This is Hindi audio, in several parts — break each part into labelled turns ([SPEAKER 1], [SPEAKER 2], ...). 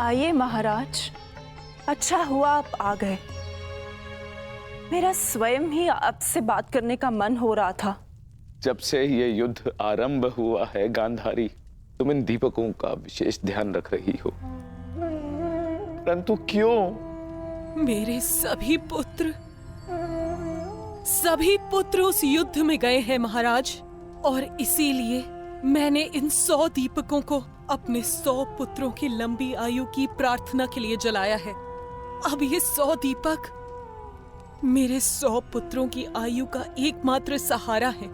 [SPEAKER 1] आइए महाराज, अच्छा हुआ आप आ गए। मेरा स्वयं ही आपसे बात करने का मन हो रहा था।
[SPEAKER 2] जब से ये युद्ध आरंभ हुआ है गांधारी, तुम इन दीपकों का विशेष ध्यान रख रही हो, परंतु क्यों?
[SPEAKER 3] मेरे सभी पुत्र उस युद्ध में गए हैं महाराज, और इसीलिए मैंने इन 100 दीपकों को अपने 100 पुत्रों की लंबी आयु की प्रार्थना के लिए जलाया है। अब ये 100 दीपक मेरे 100 पुत्रों की आयु का एकमात्र सहारा है।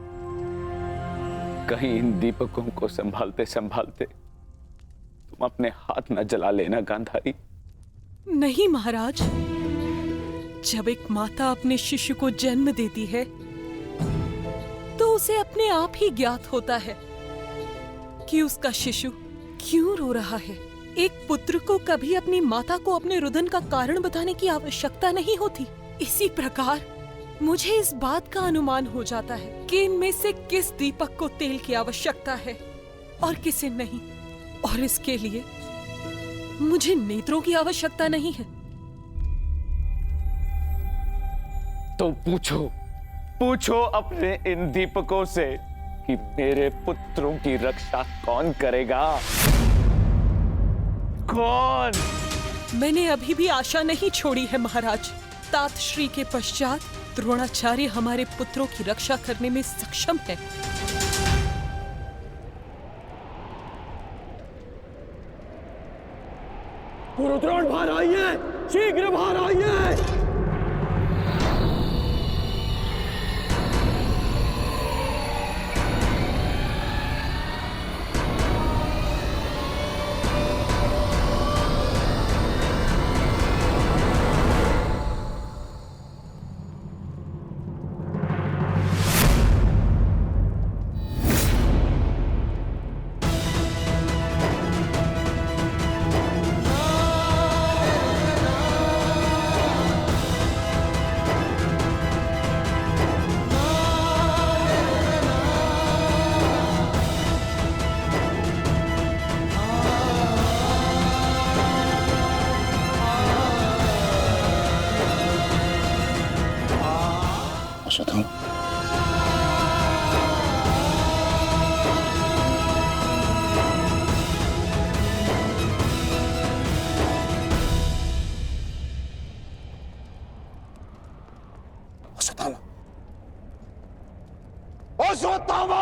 [SPEAKER 2] कहीं इन दीपकों को संभालते संभालते तुम अपने हाथ न जला लेना गांधारी।
[SPEAKER 3] नहीं महाराज, जब एक माता अपने शिशु को जन्म देती है तो उसे अपने आप ही ज्ञात होता है कि उसका शिशु क्यों रो रहा है। एक पुत्र को कभी अपनी माता को अपने रुदन का कारण बताने की आवश्यकता नहीं होती। इसी प्रकार मुझे इस बात का अनुमान हो जाता है कि इनमें से किस दीपक को तेल की आवश्यकता है और किसे नहीं, और इसके लिए मुझे नेत्रों की आवश्यकता नहीं है।
[SPEAKER 2] तो पूछो अपने इन दीपकों से कि मेरे पुत्रों की रक्षा कौन करेगा? कौन?
[SPEAKER 3] मैंने अभी भी आशा नहीं छोड़ी है महाराज। तात श्री के पश्चात द्रोणाचार्य हमारे पुत्रों की रक्षा करने में सक्षम है।
[SPEAKER 4] गुरुद्रोण बाहर आइए, शीघ्र बाहर आइए।
[SPEAKER 5] अश्वत्थामा,
[SPEAKER 4] अश्वत्थामा!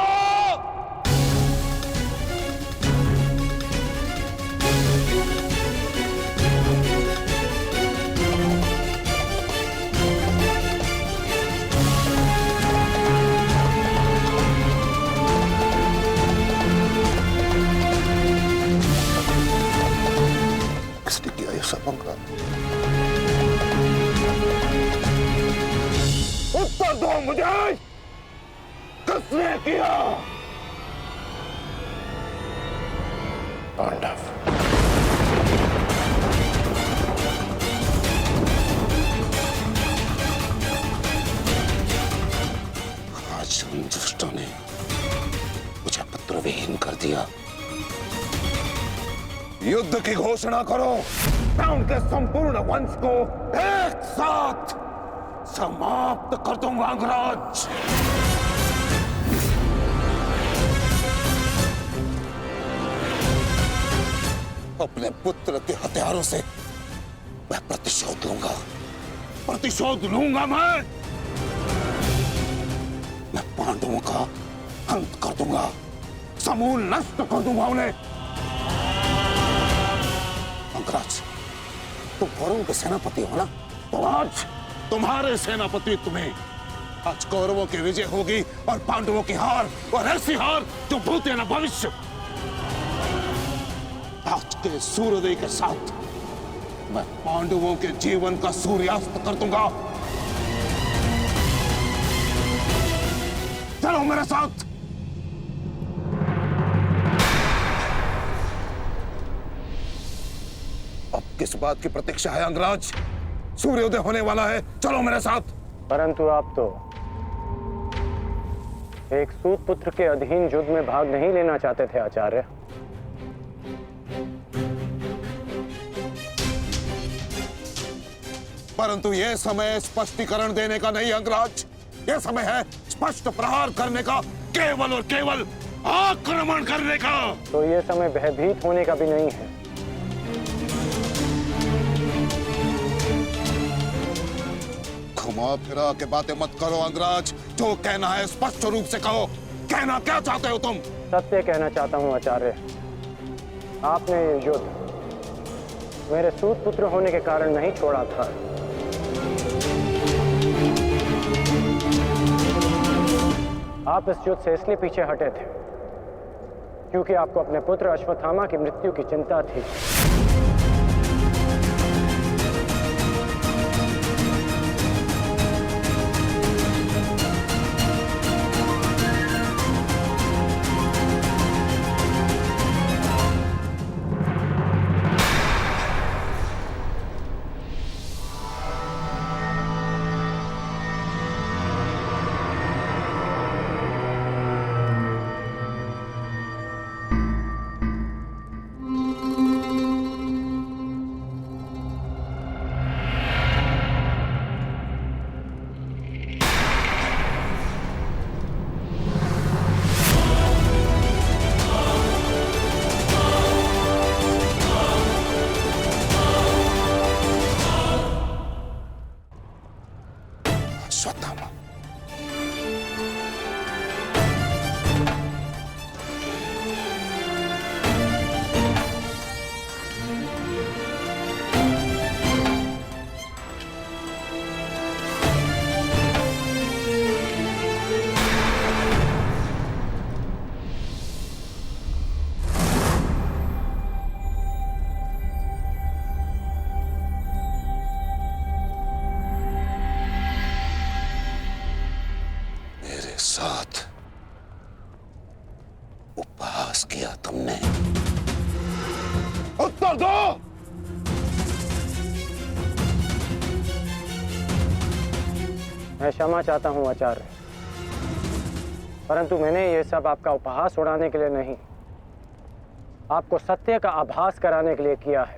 [SPEAKER 5] किसने किया ये सब पंगा?
[SPEAKER 4] उत्तर दो मुझे, किसने किया?
[SPEAKER 5] पांडव। आज उन दुष्टों ने मुझे पुत्रविहीन कर दिया।
[SPEAKER 4] युद्ध की घोषणा करो, मैं उनके संपूर्ण वंश को एक साथ समाप्त कर दूंगा अंगराज।
[SPEAKER 5] अपने पुत्र के हथियारों से मैं प्रतिशोध लूंगा।
[SPEAKER 4] प्रतिशोध लूंगा मैं
[SPEAKER 5] पांडवों का अंत कर दूंगा,
[SPEAKER 4] समूल नष्ट कर दूंगा उन्हें।
[SPEAKER 5] अंगराज, तुम कौरवों के सेनापति हो ना?
[SPEAKER 4] तो आज तुम्हारे सेनापति तुम्हें, आज कौरवों की विजय होगी और पांडवों की हार, और ऐसी हार जो भूते न भविष्य। आज के सूर्योदय के साथ मैं पांडवों के जीवन का सूर्यास्त कर दूंगा। चलो मेरे साथ। अब किस बात की प्रतीक्षा है अंगराज? सूर्योदय होने वाला है, चलो मेरे साथ।
[SPEAKER 6] परंतु आप तो एक सूत पुत्र के अधीन युद्ध में भाग नहीं लेना चाहते थे आचार्य।
[SPEAKER 4] परंतु यह समय स्पष्टीकरण देने का नहीं अंगराज, यह समय है स्पष्ट प्रहार करने का, केवल और केवल आक्रमण करने का।
[SPEAKER 6] तो ये समय भयभीत होने का भी नहीं है।
[SPEAKER 4] घुमा फिरा के बातें मत करो अंगराज, जो कहना है स्पष्ट रूप से कहो। कहना क्या चाहते हो तुम?
[SPEAKER 6] सत्य कहना चाहता हूँ आचार्य। आपने ये युद्ध मेरे सूत पुत्र होने के कारण नहीं छोड़ा था। आप इस युद्ध से इसलिए पीछे हटे थे क्योंकि आपको अपने पुत्र अश्वत्थामा की मृत्यु की चिंता थी।
[SPEAKER 4] अश्वत्थामा, मेरे साथ उपहास किया तुमने। उत्तर दो।
[SPEAKER 6] मैं क्षमा चाहता हूँ आचार्य, परंतु मैंने ये सब आपका उपहास उड़ाने के लिए नहीं, आपको सत्य का आभास कराने के लिए किया है।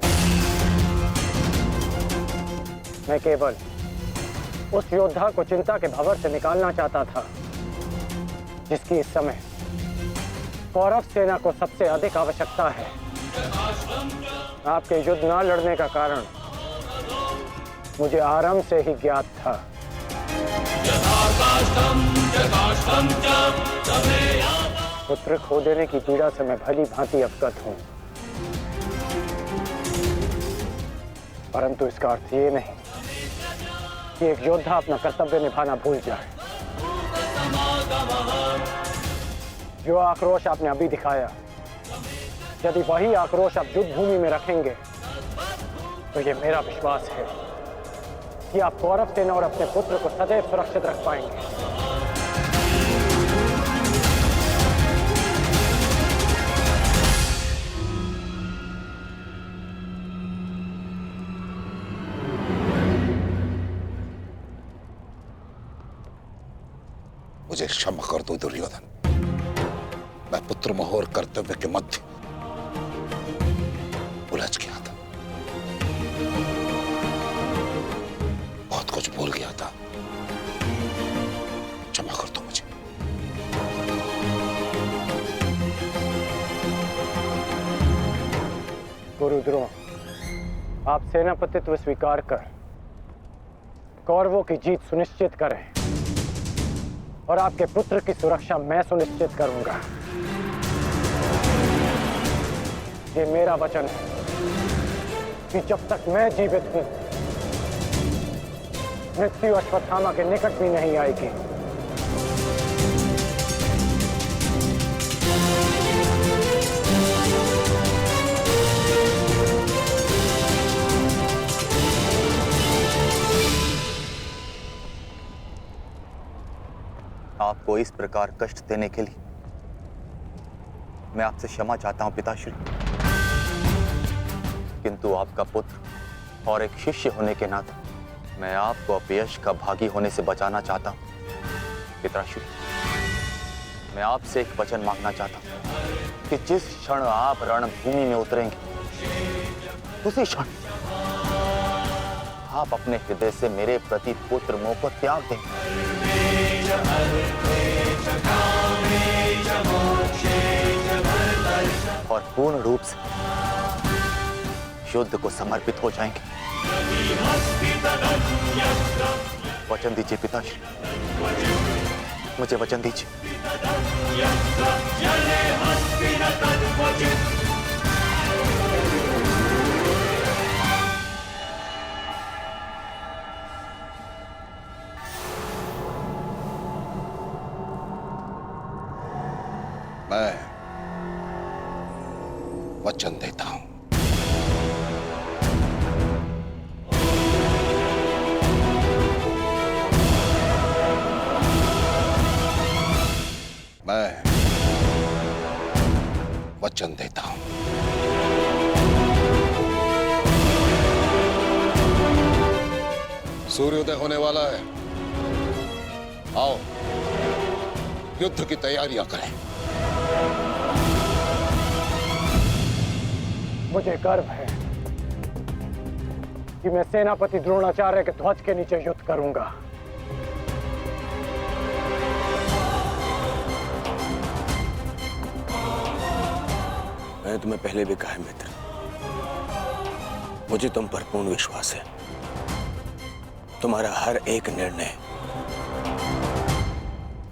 [SPEAKER 6] मैं केवल उस योद्धा को चिंता के भंवर से निकालना चाहता था जिसकी इस समय कौरव सेना को सबसे अधिक आवश्यकता है। आपके युद्ध न लड़ने का कारण मुझे आरंभ से ही ज्ञात था। पुत्र खो देने की पीड़ा से मैं भली भांति अवगत हूं, परंतु इसका अर्थ ये नहीं कि एक योद्धा अपना कर्तव्य निभाना भूल जाए। जो आक्रोश आपने अभी दिखाया, यदि वही आक्रोश आप युद्ध भूमि में रखेंगे तो ये मेरा विश्वास है कि आप कौरव सेना और अपने पुत्र को सदैव सुरक्षित रख पाएंगे।
[SPEAKER 4] मुझे क्षमा कर दो दुर्योधन, मैं पुत्र मोह और कर्तव्य के मध्य उलझ गया था, बहुत कुछ भूल गया था। क्षमा कर दो मुझे।
[SPEAKER 6] गुरुद्रोण, आप सेनापतित्व स्वीकार कर कौरवों की जीत सुनिश्चित करें और आपके पुत्र की सुरक्षा मैं सुनिश्चित करूंगा। ये मेरा वचन है कि जब तक मैं जीवित हूं, मृत्यु अश्वत्थामा के निकट भी नहीं आएगी।
[SPEAKER 7] आपको इस प्रकार कष्ट देने के लिए मैं आपसे क्षमा चाहता हूं पिताश्री, किंतु आपका पुत्र और एक शिष्य होने के नाते मैं आपको अपयश का भागी होने से बचाना चाहता हूं। पिताश्री, मैं आपसे एक वचन मांगना चाहता हूं कि जिस क्षण आप रणभूमि में उतरेंगे उसी क्षण आप अपने हृदय से मेरे प्रति पुत्र मोह को त्याग दें और पूर्ण रूप से युद्ध को समर्पित हो जाएंगे। वचन दीजिए पिताश्री, मुझे वचन दीजिए।
[SPEAKER 5] मैं वचन देता हूं, मैं वचन देता हूं। सूर्योदय होने वाला है, आओ युद्ध की तैयारियां करें।
[SPEAKER 6] मुझे गर्व है कि मैं सेनापति द्रोणाचार्य के ध्वज के नीचे युद्ध करूंगा।
[SPEAKER 5] मैंने तुम्हें पहले भी कहा है मित्र, मुझे तुम पर पूर्ण विश्वास है। तुम्हारा हर एक निर्णय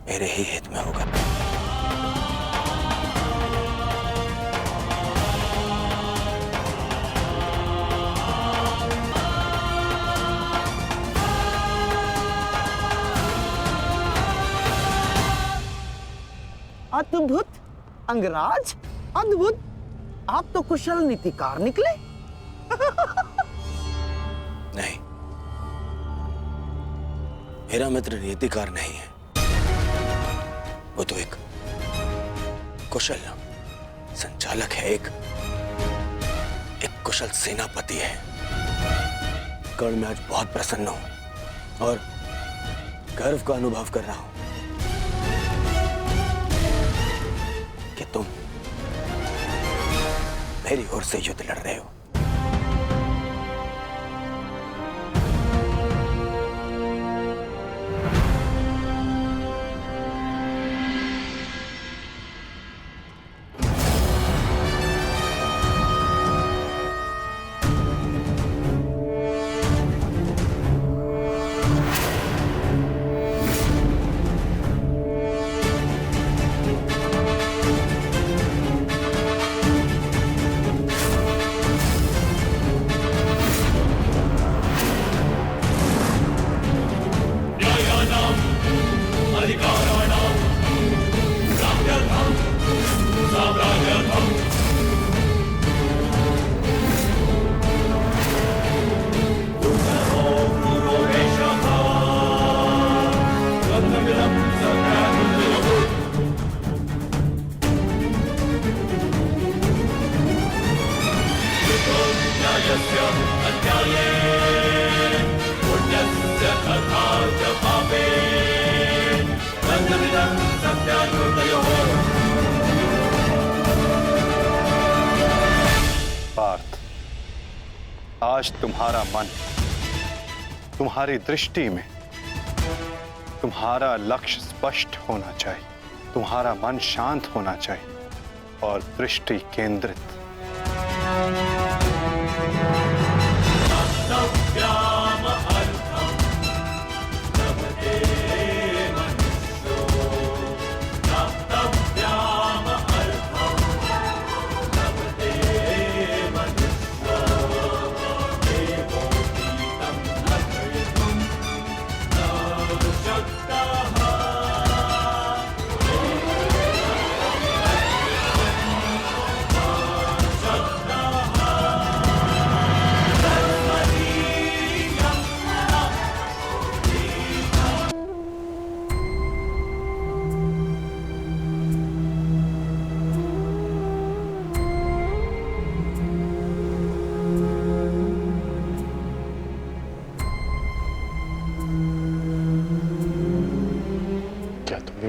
[SPEAKER 5] मेरे ही हित में होगा।
[SPEAKER 8] अद्भुत अंगराज, अद्भुत। आप तो कुशल नीतिकार निकले।
[SPEAKER 5] नहीं, मेरा मित्र नीतिकार नहीं है, वो तो एक कुशल संचालक है, एक कुशल सेनापति है। कर्ण मैं आज बहुत प्रसन्न हूं और गर्व का अनुभव कर रहा हूं कि तुम मेरी ओर से युद्ध लड़ रहे हो।
[SPEAKER 9] पार्थ, आज तुम्हारा मन, तुम्हारी दृष्टि में तुम्हारा लक्ष्य स्पष्ट होना चाहिए, तुम्हारा मन शांत होना चाहिए और दृष्टि केंद्रित।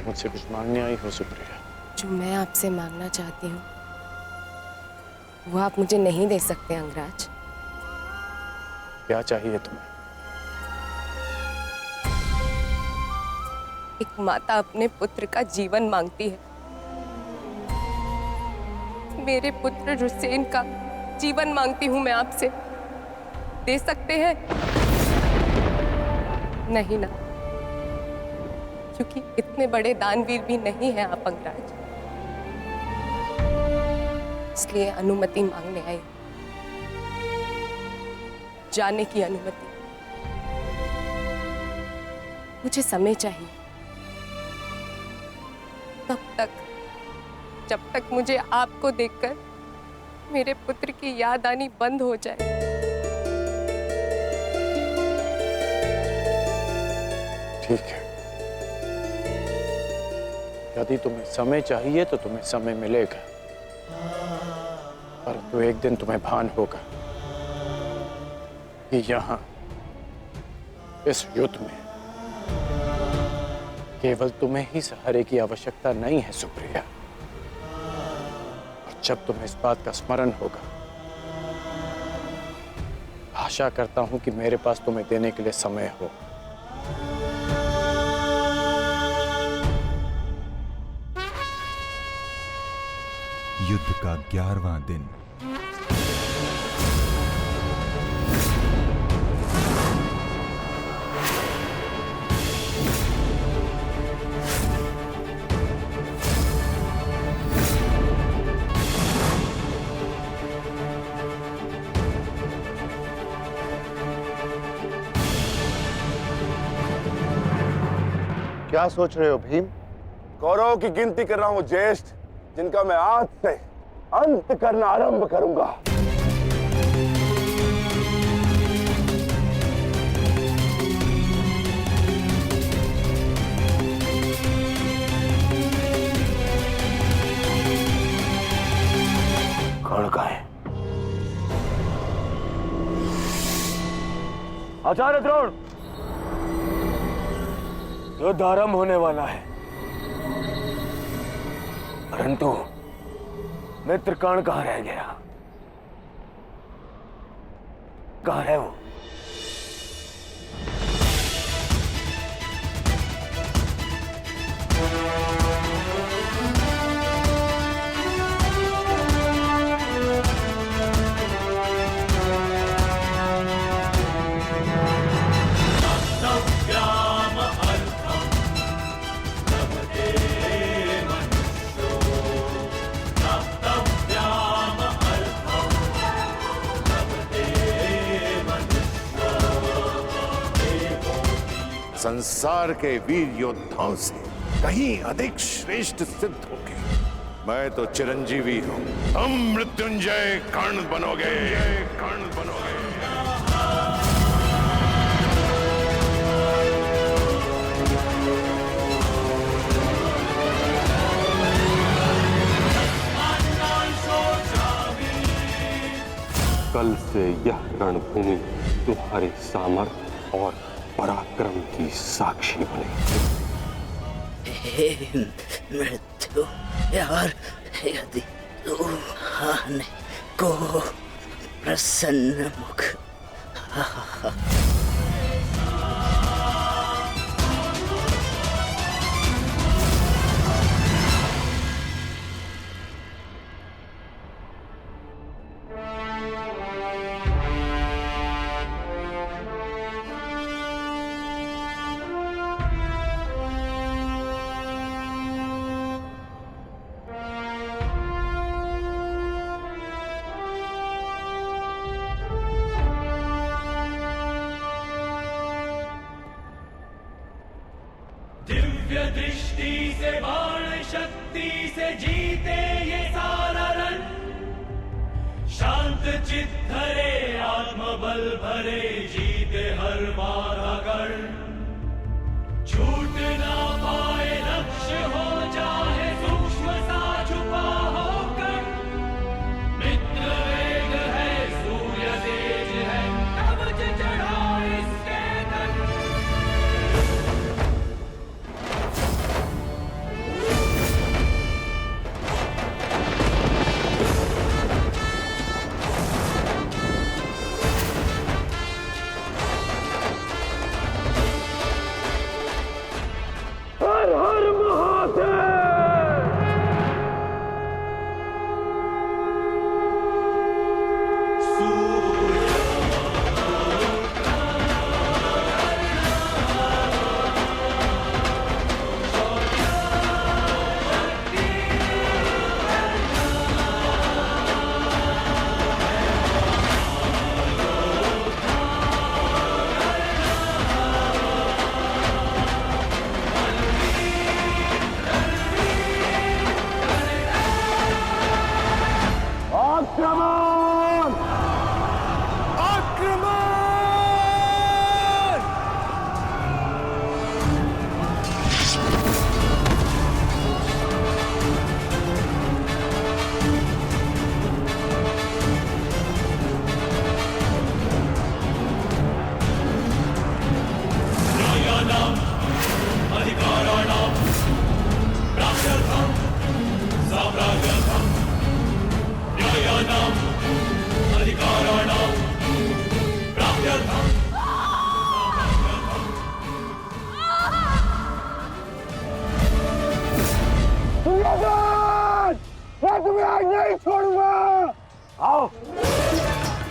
[SPEAKER 6] मुझसे कुछ मांगने आई हो सुप्रिया?
[SPEAKER 10] जो मैं आपसे मांगना चाहती हूँ वो आप मुझे नहीं दे सकते अंगराज।
[SPEAKER 6] क्या चाहिए तुम्हें?
[SPEAKER 10] एक माता अपने पुत्र का जीवन मांगती है। मेरे पुत्र हुसैन का जीवन मांगती हूं मैं आपसे। दे सकते हैं? नहीं ना, क्योंकि इतने बड़े दानवीर भी नहीं हैं आप अंगराज, इसलिए अनुमति मांगने आई। जाने की अनुमति। मुझे समय चाहिए, तब तक जब तक मुझे आपको देखकर मेरे पुत्र की याद आनी बंद हो जाए।
[SPEAKER 6] ठीक है, यदि तुम्हें समय चाहिए तो तुम्हें समय मिलेगा, परंतु एक दिन तुम्हें भान होगा कि यहाँ इस युद्ध में केवल तुम्हें ही सहारे की आवश्यकता नहीं है सुप्रिया। और जब तुम्हें इस बात का स्मरण होगा, आशा करता हूं कि मेरे पास तुम्हें देने के लिए समय हो।
[SPEAKER 11] युद्ध का 11वां दिन।
[SPEAKER 12] क्या सोच रहे हो भीम? कौरवों की गिनती कर रहा हूं ज्येष्ठ, जिनका मैं आज से अंत करना आरंभ करूंगा।
[SPEAKER 5] कौन का है?
[SPEAKER 12] आचार्य द्रोण,
[SPEAKER 5] युद्ध आरंभ होने वाला है, परंतु मित्र कर्ण कहां रह गया? कहां है वो?
[SPEAKER 4] संसार के वीर योद्धाओं से कहीं अधिक श्रेष्ठ सिद्ध होगे। मैं तो चिरंजीवी हूं, तुम मृत्युंजय कर्ण बनोगे। कर्ण बनोगे।
[SPEAKER 13] कल से यह रणभूमि तुम्हारे सामर्थ्य और पराक्रम की साक्षी बने।
[SPEAKER 14] हे मृत्यु यार, यदि तू आने को प्रसन्न मुख
[SPEAKER 15] दिव्य दृष्टि से बाण शक्ति से जीते ये सारा रण, शांत चित्त धरे आत्मबल भरे जीते हर बाधा गढ़, छूट ना पाए लक्ष्य हो चाहे सूक्ष्म सा छुपा होकर, मित्र वेग है सूर्य तेज है कवच चढ़ा इसके तन।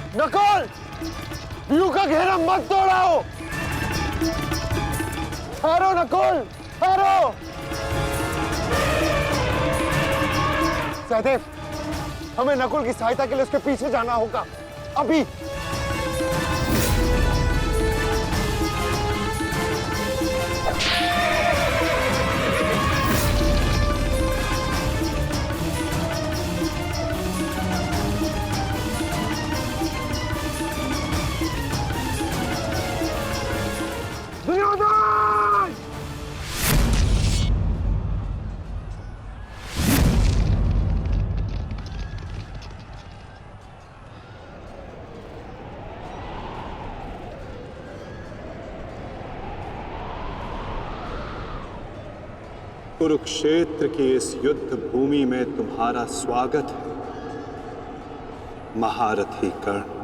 [SPEAKER 12] नकुल, व्यू का घेरा मत तोड़ाओ। ठहरो नकुल, ठहरो। सहदेव, हमें नकुल की सहायता के लिए उसके पीछे जाना होगा अभी। दुर्योधन!
[SPEAKER 9] कुरुक्षेत्र की इस युद्ध भूमि में तुम्हारा स्वागत है, महारथी कर्ण।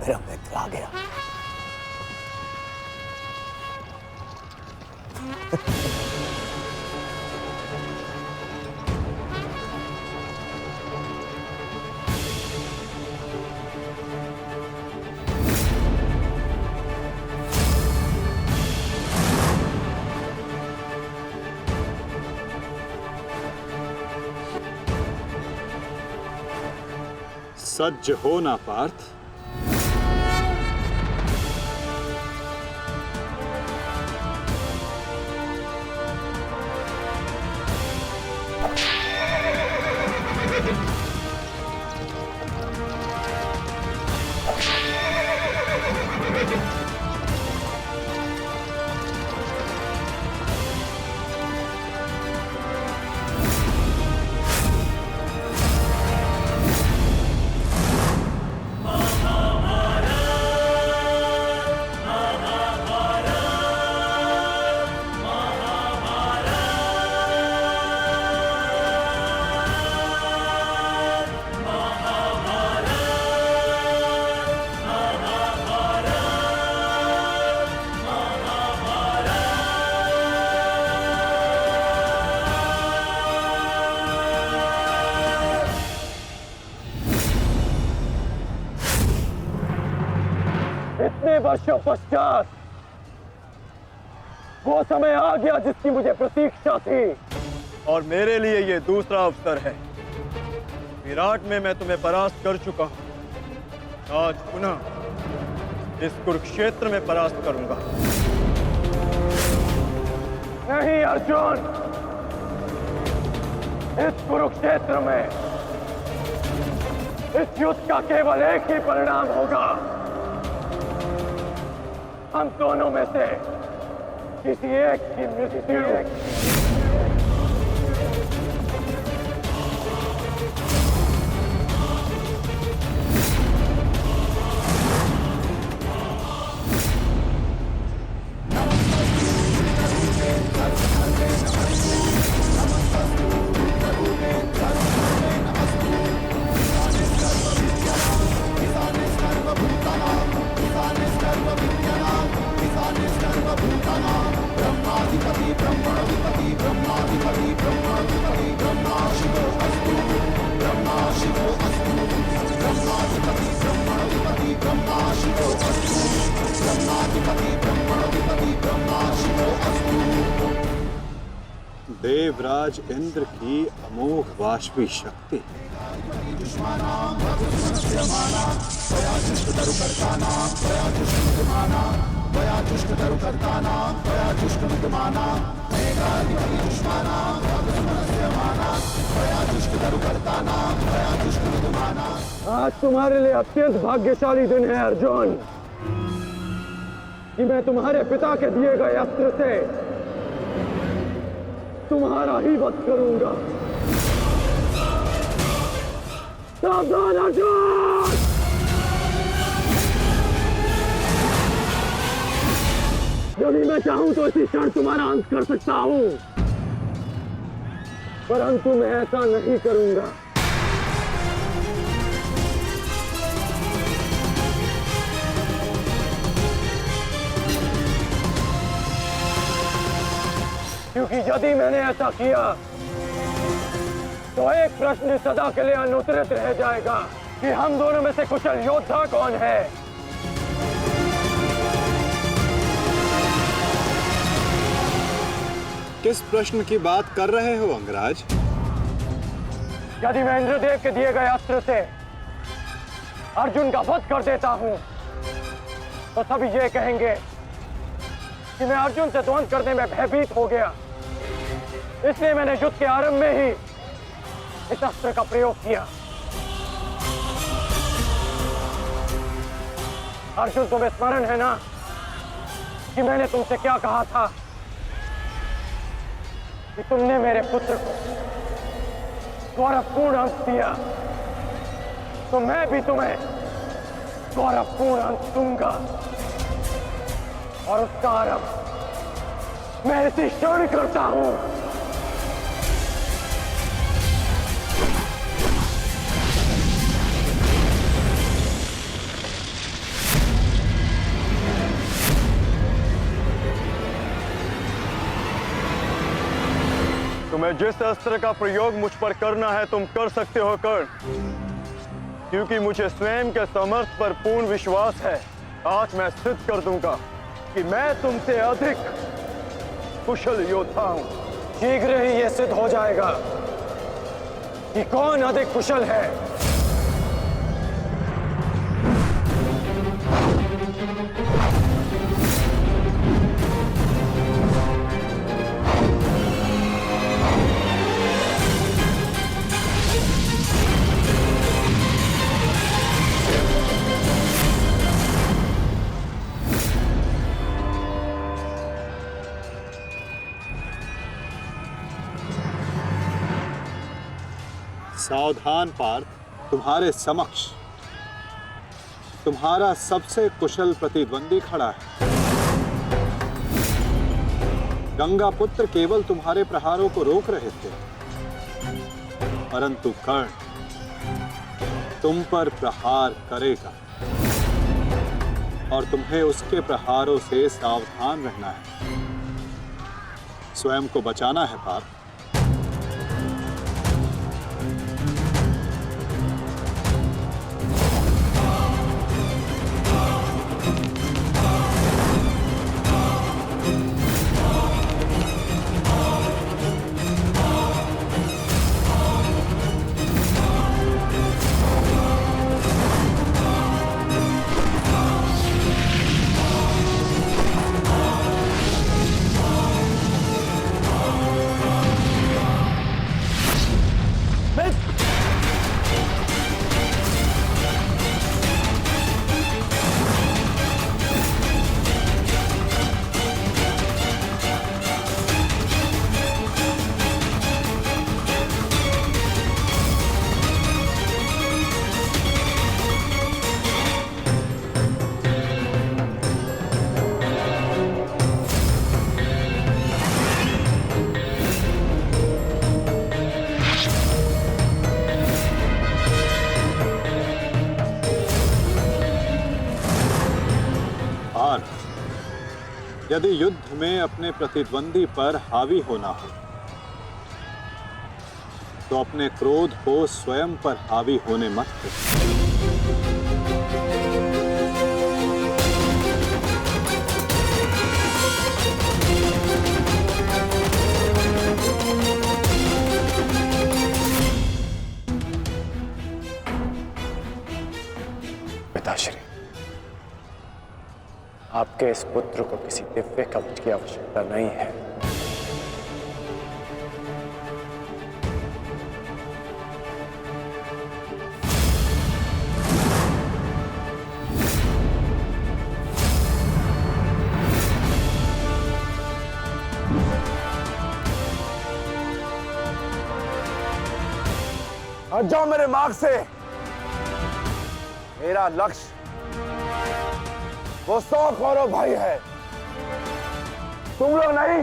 [SPEAKER 5] मेरा मित्र आ गया।
[SPEAKER 9] सज्ज हो ना पार्थ।
[SPEAKER 6] इतने वर्षों पश्चात वो समय आ गया जिसकी मुझे प्रतीक्षा थी, और मेरे लिए ये दूसरा अवसर है। विराट में मैं तुम्हें परास्त कर चुका हूं, आज पुनः इस कुरुक्षेत्र में परास्त करूंगा। नहीं अर्जुन, इस कुरुक्षेत्र में इस युद्ध का केवल एक ही परिणाम होगा। हम दोनों में से किसी एक की मृत्यु।
[SPEAKER 9] देवराज इंद्र की अमोघ वाष्पी शक्ति।
[SPEAKER 6] आज तुम्हारे लिए अत्यंत भाग्यशाली दिन है अर्जुन, कि मैं तुम्हारे पिता के दिए गए अस्त्र से तुम्हारा ही वध करूंगा। सावधान अर्जुन! यदि मैं चाहूं तो इसी क्षण तुम्हारा अंत कर सकता हूं, परंतु मैं ऐसा नहीं करूंगा। क्योंकि यदि मैंने ऐसा किया तो एक प्रश्न सदा के लिए अनुत्तरित रह जाएगा कि हम दोनों में से कुशल योद्धा कौन है।
[SPEAKER 9] किस प्रश्न की बात कर रहे हो अंगराज?
[SPEAKER 6] यदि मैं इंद्रदेव के दिए गए अस्त्र से अर्जुन का वध कर देता हूं तो सभी ये कहेंगे कि मैं अर्जुन से द्वंद्व करने में भयभीत हो गया, इसलिए मैंने युद्ध के आरंभ में ही इस अस्त्र का प्रयोग किया। अर्जुन, तुम्हें स्मरण है ना कि मैंने तुमसे क्या कहा था कि तुमने मेरे पुत्र को गौरवपूर्ण अंत दिया, तो मैं भी तुम्हें गौरवपूर्ण अंत दूंगा, और उसका आरंभ मैं इसी क्षण करता हूं।
[SPEAKER 12] तुम्हें जिस अस्त्र का प्रयोग मुझ पर करना है तुम कर सकते हो कर्ण, क्योंकि मुझे स्वयं के समर्थ पर पूर्ण विश्वास है। आज मैं सिद्ध कर दूंगा कि मैं तुमसे अधिक कुशल योद्धा हूं।
[SPEAKER 6] शीघ्र ही यह सिद्ध हो जाएगा कि कौन अधिक कुशल है।
[SPEAKER 9] सावधान पार्थ, तुम्हारे समक्ष तुम्हारा सबसे कुशल प्रतिद्वंदी खड़ा है। गंगा पुत्र केवल तुम्हारे प्रहारों को रोक रहे थे, परंतु कर्ण तुम पर प्रहार करेगा और तुम्हें उसके प्रहारों से सावधान रहना है। स्वयं को बचाना है पार्थ। यदि युद्ध में अपने प्रतिद्वंदी पर हावी होना हो तो अपने क्रोध को स्वयं पर हावी होने मत दो।
[SPEAKER 6] पिताश्री, आपके इस पुत्र को किसी दिव्य कवच की आवश्यकता नहीं है।
[SPEAKER 12] हट जाओ मेरे मार्ग से। मेरा लक्ष्य वो 100 कौरव भाई है, तुम लोग नहीं।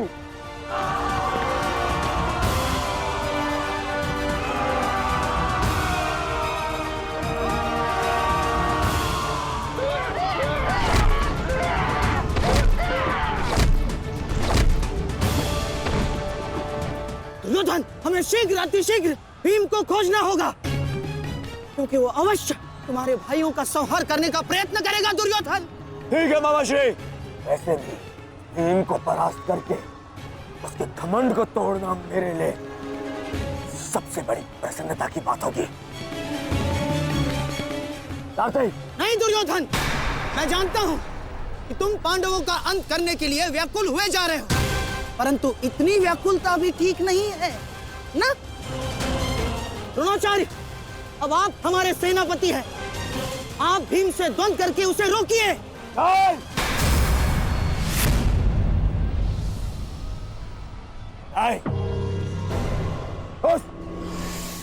[SPEAKER 8] दुर्योधन, हमें शीघ्र अतिशीघ्र भीम को खोजना होगा, क्योंकि वो अवश्य तुम्हारे भाइयों का संहार करने का प्रयत्न करेगा। दुर्योधन।
[SPEAKER 5] ठीक है मामाश्री। वैसे भी भीम को परास्त करके उसके घमंड को तोड़ना मेरे लिए सबसे बड़ी प्रसन्नता की बात होगी।
[SPEAKER 8] नहीं दुर्योधन, मैं जानता हूं कि तुम पांडवों का अंत करने के लिए व्याकुल हुए जा रहे हो, परंतु इतनी व्याकुलता भी ठीक नहीं है ना? द्रोणाचार्य, अब आप हमारे सेनापति हैं, आप भीम से द्वंद्व करके उसे रोकिए।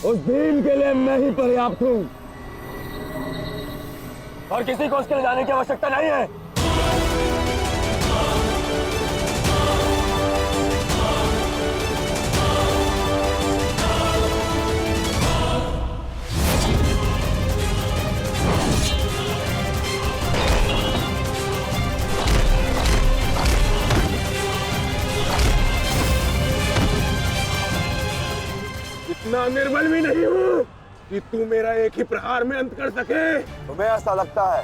[SPEAKER 5] उस भीम के लिए मैं ही पर्याप्त हूं और किसी को उसके लिए जाने की आवश्यकता नहीं है।
[SPEAKER 12] इतना निर्बल भी नहीं हूँ कि तू मेरा एक ही प्रहार में अंत कर सके। तुम्हें ऐसा लगता है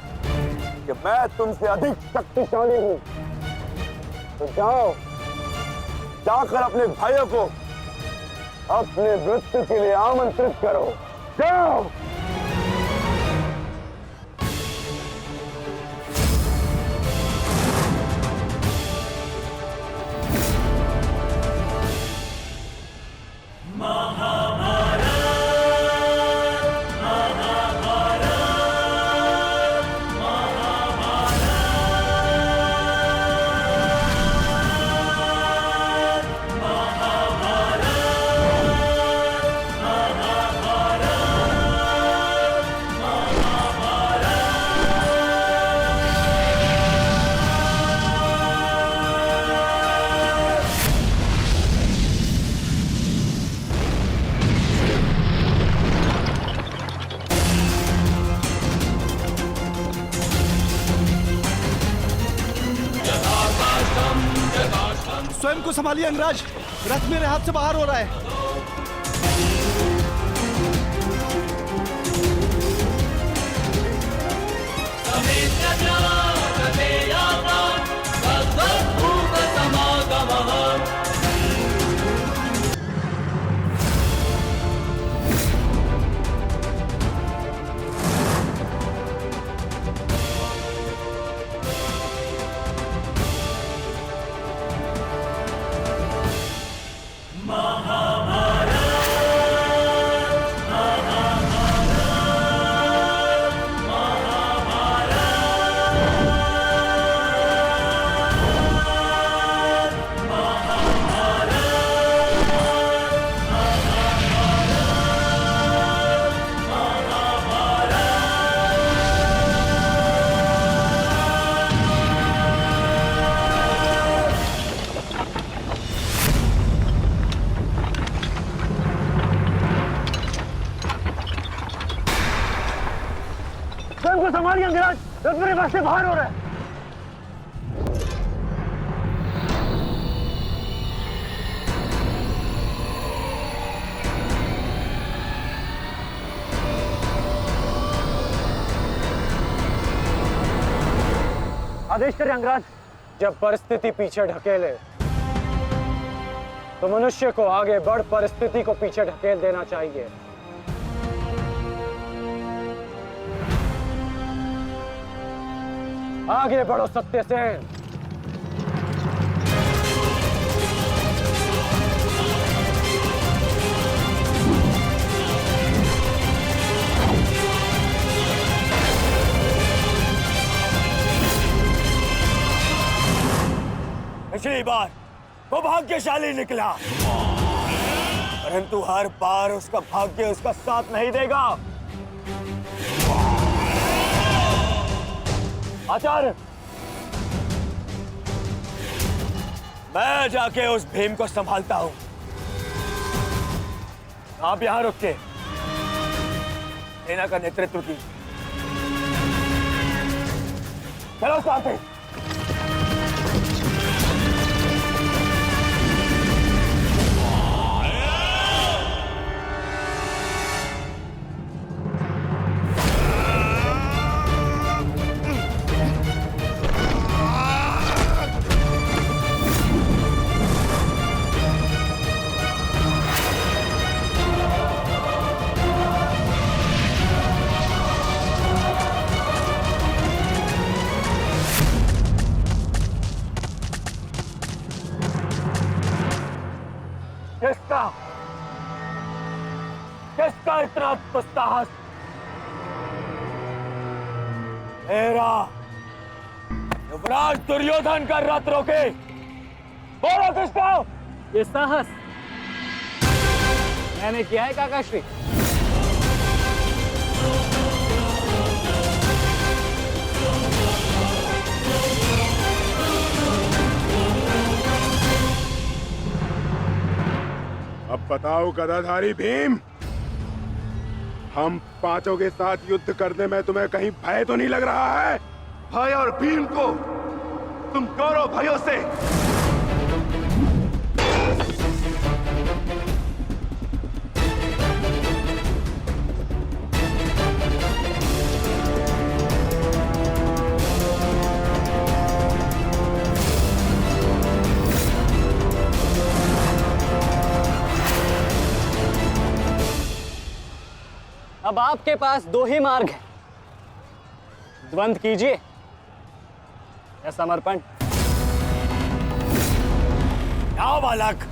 [SPEAKER 12] कि मैं तुमसे अधिक शक्तिशाली हूँ, तो जाओ, जाकर अपने भाइयों को अपने मृत्यु के लिए आमंत्रित करो। जाओ।
[SPEAKER 16] स्वयं को संभालिए अंगराज, रथ मेरे हाथ से बाहर हो रहा है।
[SPEAKER 12] संभालिए अंगराज, रथ मेरे पास से बाहर हो रहा है। आदेश करें अंगराज। जब परिस्थिति पीछे ढकेले तो मनुष्य को आगे बढ़ परिस्थिति को पीछे ढकेल देना चाहिए। आगे बढ़ो सत्यसेन।
[SPEAKER 5] पिछली बार वो भाग्यशाली निकला, परंतु हर बार उसका भाग्य उसका साथ नहीं देगा। आचार्य, मैं जाके उस भीम को संभालता हूं। आप यहां रुक के सेना का नेतृत्व की। चलो साथ ही। किसका इतना दुस्साहस? मेरा युवराज दुर्योधन का रथ रोके। बोलो किसका?
[SPEAKER 6] ये साहस मैंने किया है काकाश्री।
[SPEAKER 4] अब बताओ गदाधारी भीम, हम पांचों के साथ युद्ध करने में तुम्हें कहीं भय तो नहीं लग रहा है?
[SPEAKER 16] भाई और भीम को तुम कौरव भाइयों से
[SPEAKER 6] अब आपके पास दो ही मार्ग है, द्वंद्व कीजिए या समर्पण।
[SPEAKER 5] जाओ बालक,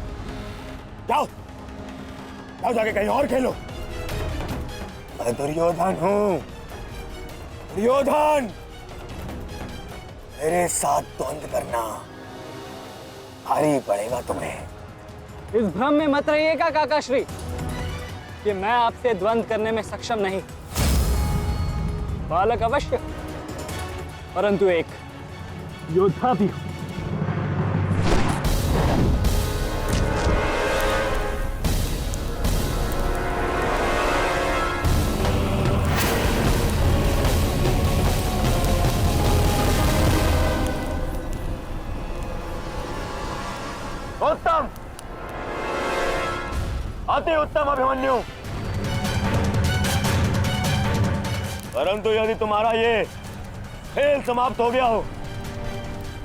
[SPEAKER 5] जाओ जाओ, जाके कहीं और खेलो। मैं दुर्योधन हूं, दुर्योधन। मेरे साथ द्वंद्व करना भारी पड़ेगा तुम्हें।
[SPEAKER 6] इस भ्रम में मत रहिएगा काकाश्री कि मैं आपसे द्वंद्व करने में सक्षम नहीं। बालक अवश्य, परंतु एक योद्धा भी हूं।
[SPEAKER 5] उत्तम, अति उत्तम अभिमन्यु। परंतु यदि तुम्हारा ये खेल समाप्त हो गया हो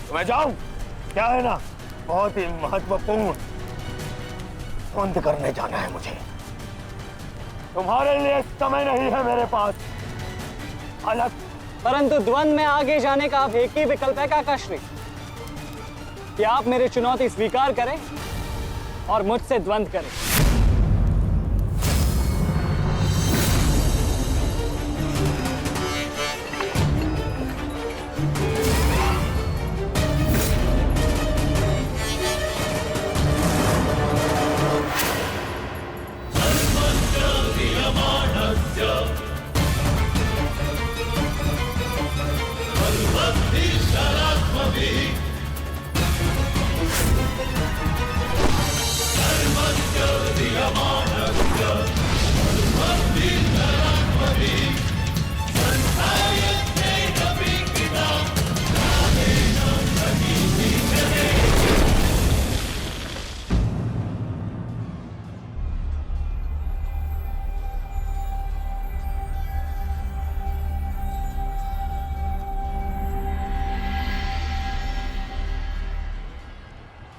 [SPEAKER 5] तो मैं जाऊं? क्या है ना, बहुत ही महत्वपूर्ण द्वंद्व करने जाना है मुझे। तुम्हारे लिए समय नहीं है मेरे पास अलग।
[SPEAKER 6] परंतु द्वंद्व में आगे जाने का अब एक ही विकल्प है काकाश्री, कि आप मेरी चुनौती स्वीकार करें और मुझसे द्वंद्व करें।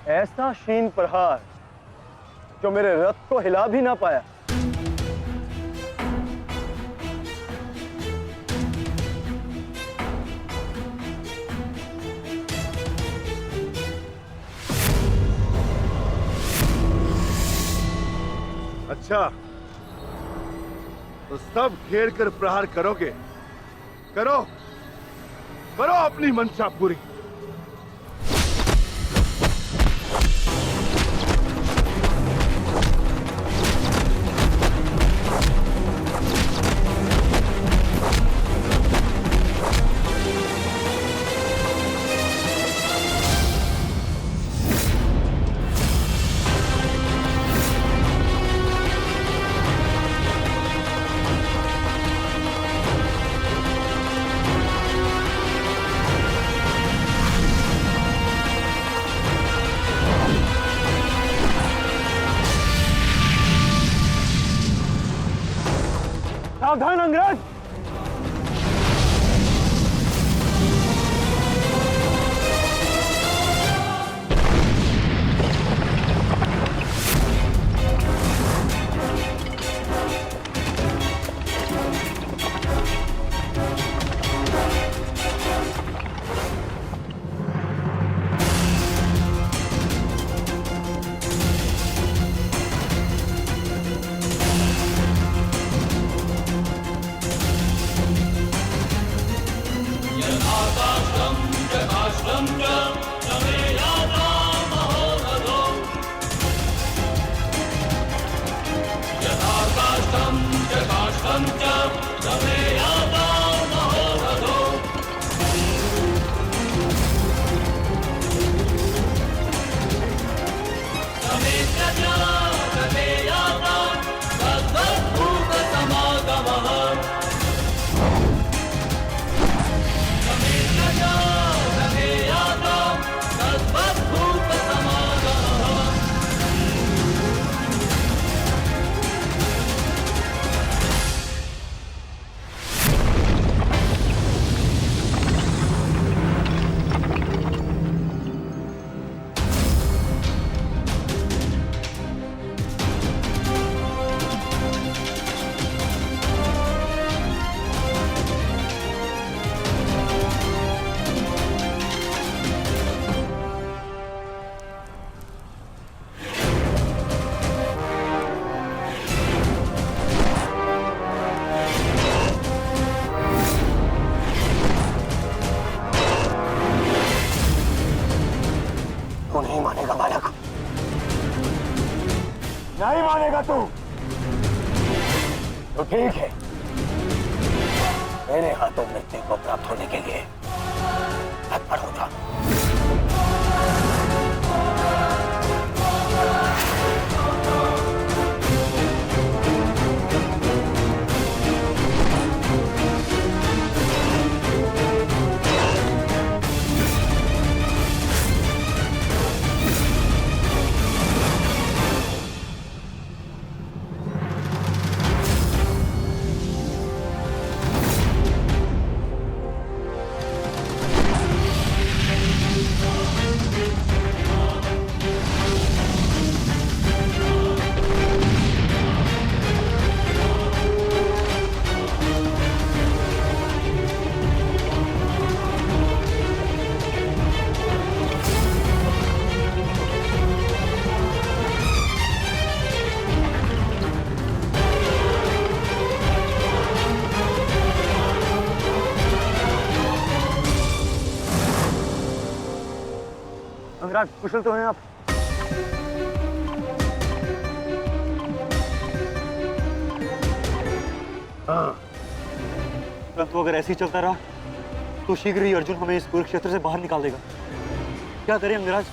[SPEAKER 12] ऐसा शीन प्रहार जो मेरे रथ को हिला भी ना पाया।
[SPEAKER 16] अच्छा, तो सब घेर कर प्रहार करोगे? करो करो अपनी मंशा पूरी।
[SPEAKER 12] सावधान अंग्रेज!
[SPEAKER 5] नहीं मानेगा बालक, नहीं मानेगा तू। तो ठीक है, मेरे हाथों मृत्यु को प्राप्त होने के लिए तत्पर हो जा।
[SPEAKER 12] अंगराज, कुशल तो हैं आप? हाँ। परंतु अगर ऐसे ही चलता रहा तो शीघ्र ही अर्जुन हमें इस कुरुक्षेत्र से बाहर निकाल देगा। क्या करें अंगराज?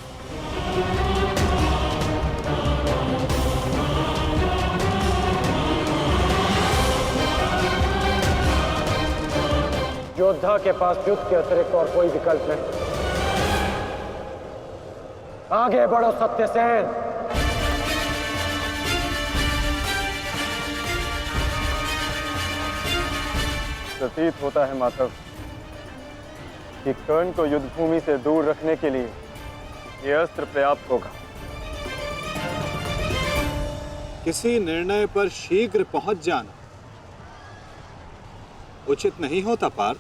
[SPEAKER 6] योद्धा के पास युद्ध के अतिरिक्त और कोई विकल्प नहीं। आगे बढ़ो सत्यसेन।
[SPEAKER 12] प्रतीत होता है माधव कि कर्ण को युद्ध भूमि से दूर रखने के लिए यह अस्त्र पर्याप्त होगा।
[SPEAKER 9] किसी निर्णय पर शीघ्र पहुंच जाना उचित नहीं होता पार्थ।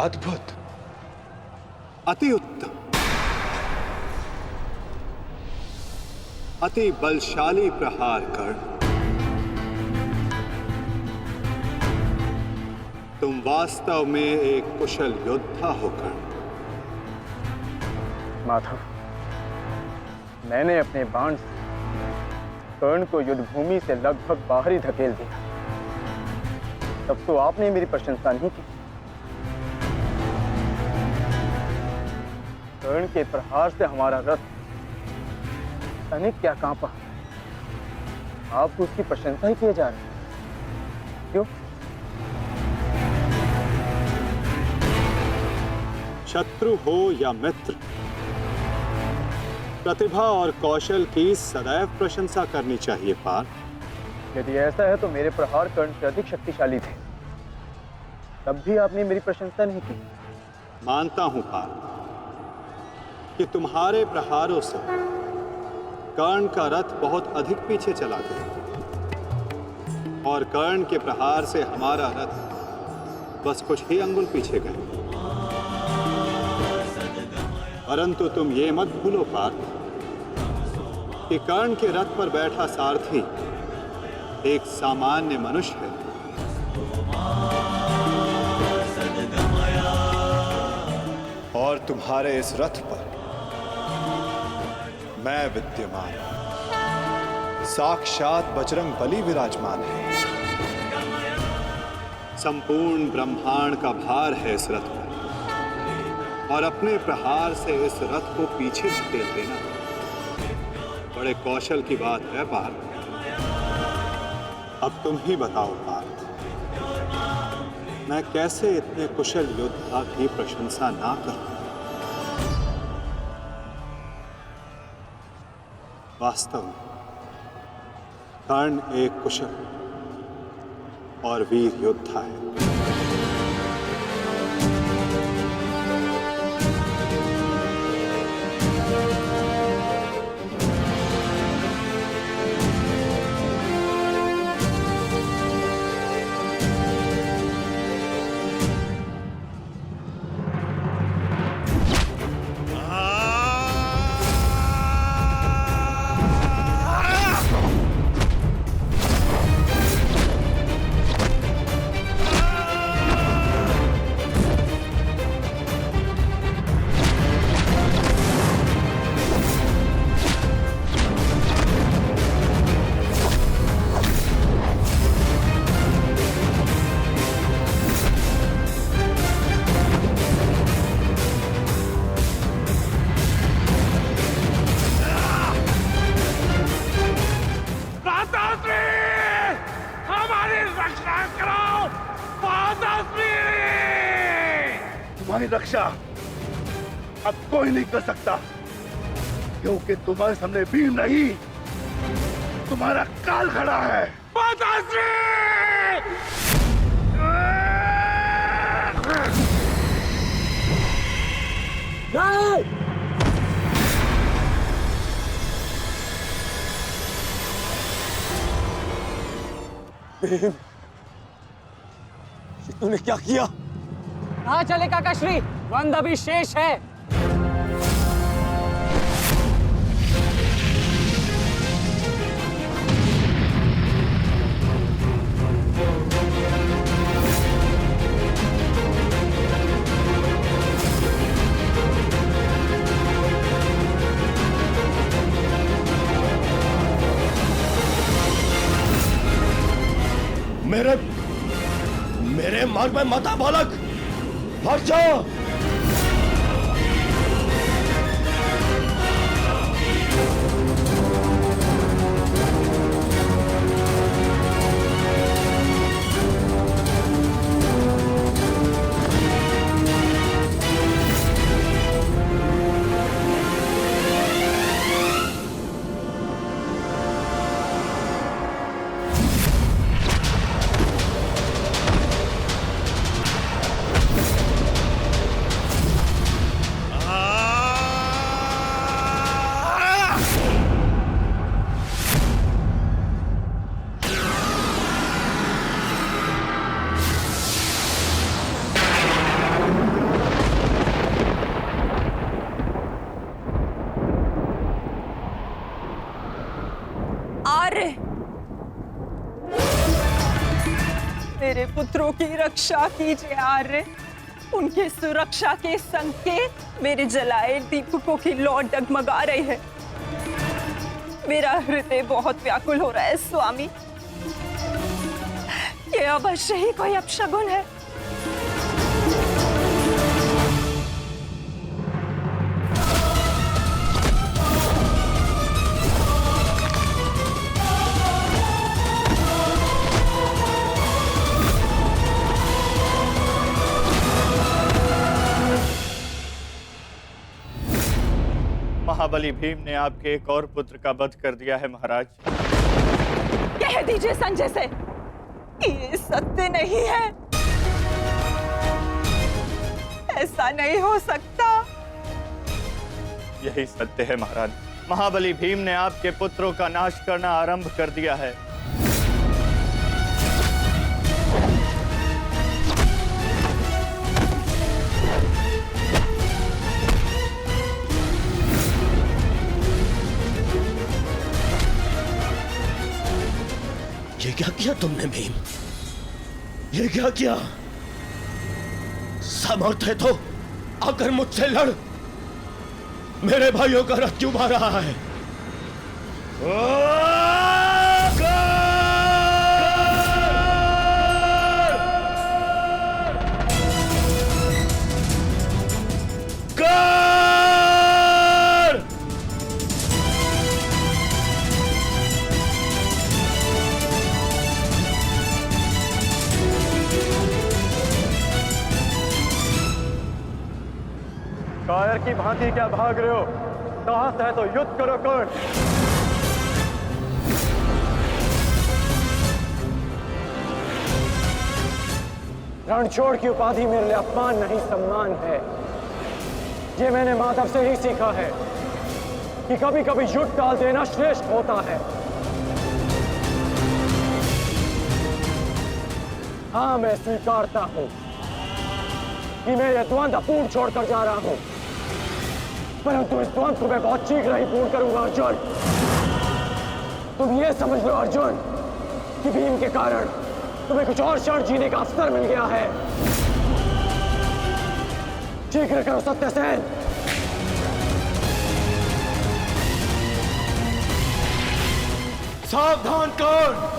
[SPEAKER 9] अद्भुत, अति उत्तम, अति बलशाली प्रहार कर्ण। तुम वास्तव में एक कुशल योद्धा हो कर्ण।
[SPEAKER 6] माधव, मैंने अपने बाण से कर्ण को युद्ध भूमि से लगभग बाहर ही धकेल दिया, तब तो आपने मेरी प्रशंसा नहीं की। कर्ण के प्रहार से हमारा रथ तनिक क्या कांपा, आप उसकी प्रशंसा ही किए जा रहे हैं, क्यों?
[SPEAKER 9] शत्रु हो या मित्र, प्रतिभा और कौशल की सदैव प्रशंसा करनी चाहिए पार्थ।
[SPEAKER 6] यदि ऐसा है तो मेरे प्रहार कर्ण से अधिक शक्तिशाली थे, तब भी आपने मेरी प्रशंसा नहीं की।
[SPEAKER 9] मानता हूं पार्थ कि तुम्हारे प्रहारों से कर्ण का रथ बहुत अधिक पीछे चला गया और कर्ण के प्रहार से हमारा रथ बस कुछ ही अंगुल पीछे गए। परंतु तुम ये मत भूलो पार्थ कि कर्ण के रथ पर बैठा सारथी एक सामान्य मनुष्य है। और तुम्हारे इस रथ पर मैं विद्यमान, साक्षात बजरंग बली विराजमान है। संपूर्ण ब्रह्मांड का भार है इस रथ पर, और अपने प्रहार से इस रथ को पीछे धकेल देना बड़े कौशल की बात है पार्थ। अब तुम ही बताओ पार्थ, मैं कैसे इतने कुशल योद्धा की प्रशंसा ना करूं? वास्तव में कर्ण एक कुशल और वीर योद्धा है।
[SPEAKER 16] तुम्हारी रक्षा अब कोई नहीं कर सकता, क्योंकि तुम्हारे सामने भीम नहीं, तुम्हारा काल खड़ा है।
[SPEAKER 5] भीम, तूने क्या किया?
[SPEAKER 8] कहाँ चले काकाश्री, वंद अभी शेष है।
[SPEAKER 5] मेरे मार्ग में मत आ बालक, हट जाओ।
[SPEAKER 1] मेरे पुत्रों की रक्षा कीजिए आर्य। उनकी सुरक्षा के संकेत मेरे जलाए दीपकों की लौ डगमगा रही है। मेरा हृदय बहुत व्याकुल हो रहा है स्वामी। ये अवश्य ही कोई अपशगुन है।
[SPEAKER 12] महाबली भीम ने आपके एक और पुत्र का वध कर दिया है महाराज।
[SPEAKER 1] कह दीजिए संजय से ये सत्य नहीं है। ऐसा नहीं हो सकता।
[SPEAKER 12] यही सत्य है महाराज। महाबली भीम ने आपके पुत्रों का नाश करना आरंभ कर दिया है।
[SPEAKER 17] ये क्या किया तुमने भीम? ये क्या किया? सामर्थ्य है तो आकर मुझसे लड़। मेरे भाइयों का रथ क्यों भा रहा है?
[SPEAKER 12] कायर की भांति क्या भाग रहे हो? साहस है तो युद्ध करो कर्ण।
[SPEAKER 6] रणछोड़ की उपाधि मेरे लिए अपमान नहीं सम्मान है। ये मैंने माधव से ही सीखा है कि कभी कभी युद्ध टाल देना श्रेष्ठ होता है। हाँ, मैं स्वीकारता हूं कि मैं यह द्वंद्व पूर्ण छोड़कर जा रहा हूं, परंतु इस द्वंद्व को मैं बहुत शीघ्र ही पूर्ण करूंगा अर्जुन। तुम ये समझ लो अर्जुन कि भीम के कारण तुम्हें कुछ और क्षण जीने का अवसर मिल गया है। शीघ्र करो सत्यसेन।
[SPEAKER 17] सावधान कर्ण।